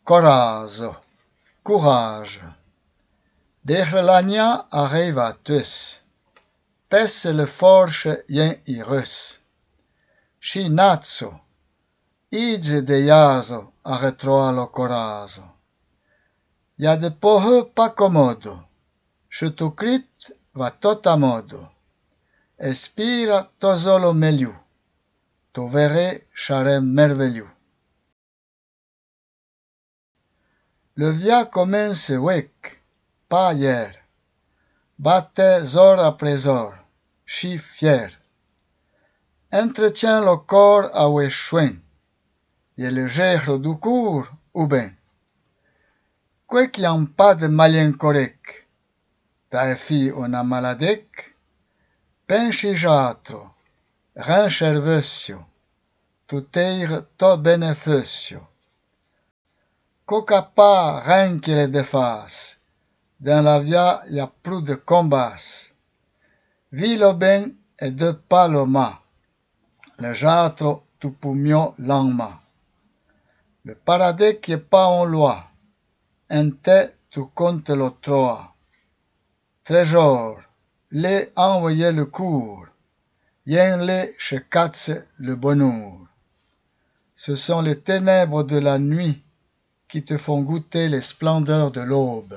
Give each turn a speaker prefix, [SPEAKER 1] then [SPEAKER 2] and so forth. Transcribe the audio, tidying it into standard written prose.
[SPEAKER 1] corazo, courage. Derlania arriva tus, pes le forche jen irus. Shinatsu, idze de yazo a retroa lo corazo. Ya de pohe pa comodo, chutucrit va tota modo. Espira tosolo meliu, tu verre charem merveliu. Le via commence wek, pas hier. Batte zor après zor, chi fier. Entretient le corps à wechouen, et le gère du cours ou ben. Quec y'en pas de malien correc, ta fi una maladec, penchigiatro, rin cervesio, tuteir to beneficio. Coca pas rien qui les défasse, dans la via y a plus de combats. Vilo ben et de paloma, le jatro tu pugno l'anma. Le paradis qui est pas en loi, en te tu comptes le troa. Trésor, les envoyer le cours, yen les chez Katz le bonheur. Ce sont les ténèbres de la nuit qui te font goûter les splendeurs de l'aube.